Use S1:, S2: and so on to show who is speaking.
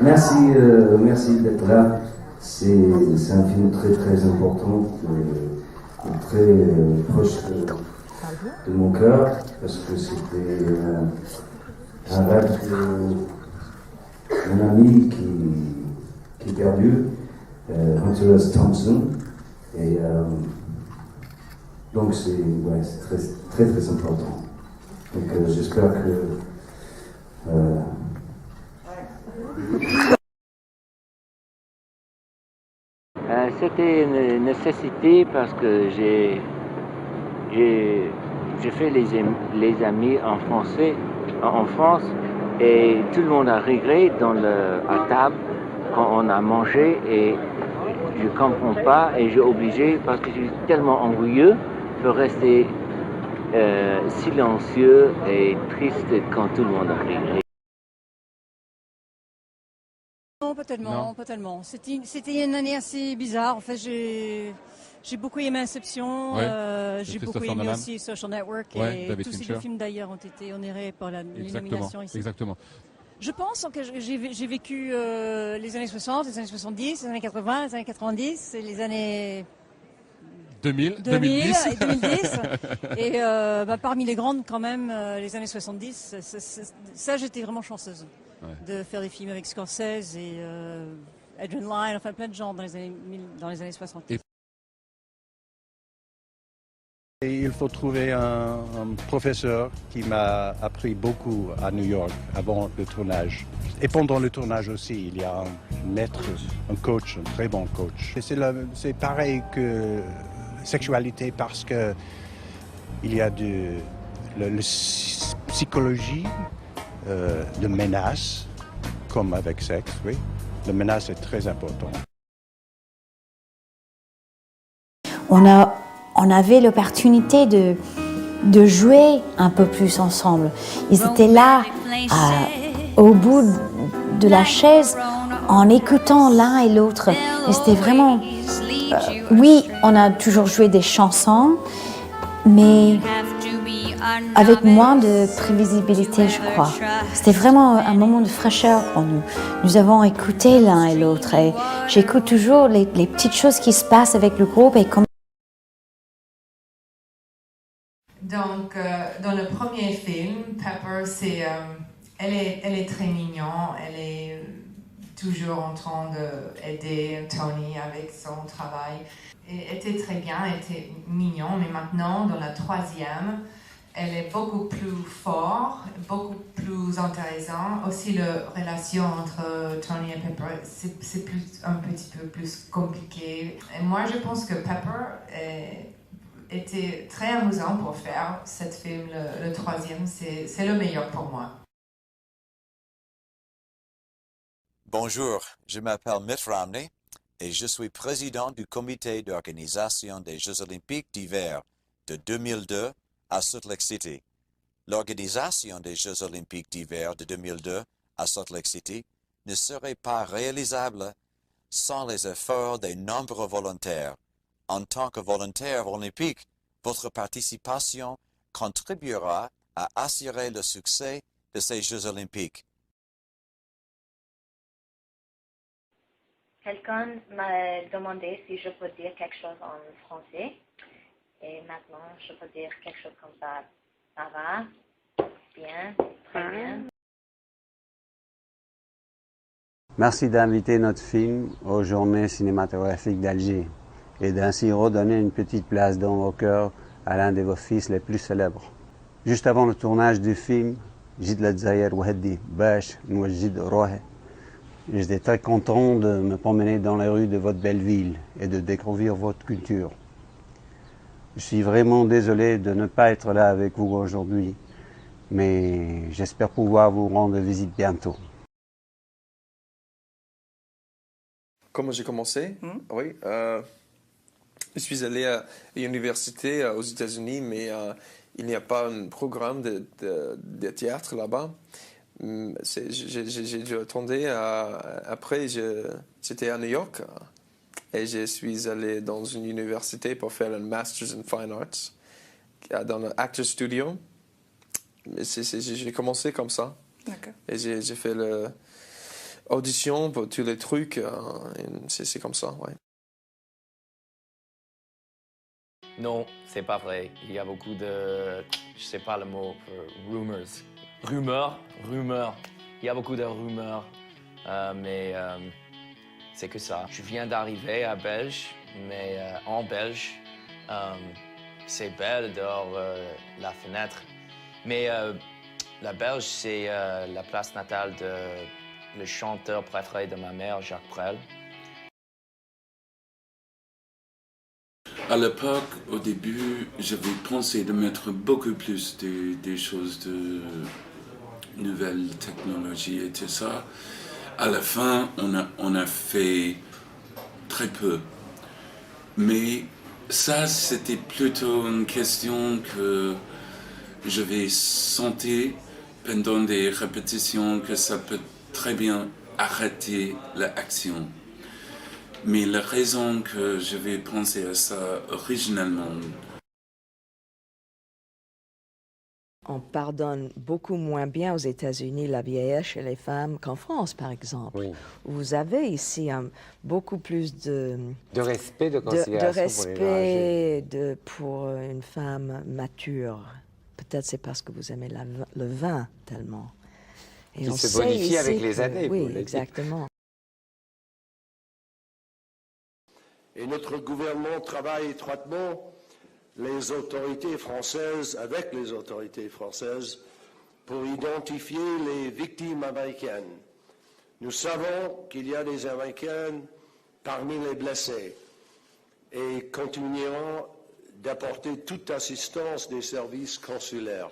S1: Merci d'être là. C'est un film très très important, très proche de mon cœur, parce que c'était un rêve d'un ami qui est perdu, Hunter S. Thompson. Et donc c'est très très important. Donc j'espère que
S2: c'était une nécessité parce que j'ai fait les amis en français en France et tout le monde a rigolé à table quand on a mangé et je comprends pas et j'ai obligé parce que je suis tellement ennuyeux de rester silencieux et triste quand tout le monde a rigolé.
S3: Non, pas tellement, pas tellement. C'était une année assez bizarre. En fait, j'ai beaucoup aimé Inception.
S4: Ouais,
S3: j'ai beaucoup aimé aussi Social Network.
S4: Ouais,
S3: et
S4: David
S3: tous ces
S4: Fincher.
S3: deux films d'ailleurs ont été honorés par les nominations ici.
S4: Exactement.
S3: Je pense que j'ai vécu les années 60, les années 70, les années 80, les années 90 et les années
S4: 2000
S3: et 2010. Et parmi les grandes, quand même, les années 70, ça j'étais vraiment chanceuse de faire des films avec Scorsese et Adrian Lyne, enfin plein de gens dans les années 60.
S5: Et il faut trouver un professeur qui m'a appris beaucoup à New York avant le tournage. Et pendant le tournage aussi, il y a un maître, un coach, un très bon coach. C'est pareil que sexualité parce que il y a la psychologie de menace, comme avec sexe, oui. La menace est très importante.
S6: On avait l'opportunité de jouer un peu plus ensemble. Ils étaient là, au bout de la chaise, en écoutant l'un et l'autre. Et c'était vraiment... oui, on a toujours joué des chansons, mais avec moins de prévisibilité, je crois. C'était vraiment un moment de fraîcheur pour nous. Nous avons écouté l'un et l'autre. Et j'écoute toujours les petites choses qui se passent avec le groupe et comment.
S7: Donc, dans le premier film, Pepper, elle est très mignonne. Elle est toujours en train d'aider Tony avec son travail. Elle était très bien, elle était mignonne. Mais maintenant, dans la troisième, elle est beaucoup plus forte, beaucoup plus intéressante. Aussi, la relation entre Tony et Pepper, c'est un petit peu plus compliqué. Et moi, je pense que Pepper était très amusant pour faire cette film, le troisième, c'est le meilleur pour moi.
S8: Bonjour, je m'appelle Mitt Romney et je suis président du comité d'organisation des Jeux olympiques d'hiver de 2002 à Salt Lake City. L'organisation des Jeux olympiques d'hiver de 2002 à Salt Lake City ne serait pas réalisable sans les efforts des nombreux volontaires. En tant que volontaire olympique, votre participation contribuera à assurer le succès de ces Jeux olympiques.
S9: Quelqu'un m'a demandé si je peux dire quelque chose en français. Et maintenant, je peux dire quelque chose comme ça. Ça va? Bien, très bien.
S10: Merci d'inviter notre film aux Journées cinématographiques d'Alger et d'ainsi redonner une petite place dans vos cœurs à l'un de vos fils les plus célèbres. Juste avant le tournage du film, جيت للجزائر وحدي باش نوجد روحي. J'étais très content de me promener dans les rues de votre belle ville et de découvrir votre culture. Je suis vraiment désolé de ne pas être là avec vous aujourd'hui, mais j'espère pouvoir vous rendre visite bientôt.
S11: Comment j'ai commencé? Oui. Je suis allé à l'université aux États-Unis, mais il n'y a pas un programme de théâtre là-bas. J'ai dû attendre. Après, j'étais à New York et je suis allé dans une université pour faire un Master's in Fine Arts dans un Actor Studio. J'ai commencé comme ça.
S3: D'accord.
S11: Et j'ai fait auditions pour tous les trucs. C'est comme ça, ouais.
S12: Non, c'est pas vrai. Il y a beaucoup de, je sais pas le mot, rumeurs. Il y a beaucoup de rumeurs, mais c'est que ça. Je viens d'arriver à Belge, mais en Belge, c'est belle dehors la fenêtre. Mais la Belge, c'est la place natale de le chanteur préféré de ma mère, Jacques Brel.
S13: À l'époque, au début, j'avais pensé de mettre beaucoup plus des choses de nouvelles technologies et tout ça. À la fin, on a fait très peu. Mais ça, c'était plutôt une question que j'avais senti pendant des répétitions que ça peut très bien arrêter l'action. Mais la raison que je vais penser à ça originellement...
S14: On pardonne beaucoup moins bien aux États-Unis la vieillesse chez les femmes qu'en France, par exemple. Oui. Vous avez ici beaucoup plus de
S15: respect, de considération
S14: pour une femme mature. Peut-être c'est parce que vous aimez le vin tellement. Et
S15: qui se bonifie avec les années.
S14: Oui, exactement.
S16: Et notre gouvernement travaille étroitement les autorités françaises, avec les autorités françaises, pour identifier les victimes américaines. Nous savons qu'il y a des Américaines parmi les blessés et continuerons d'apporter toute assistance des services consulaires.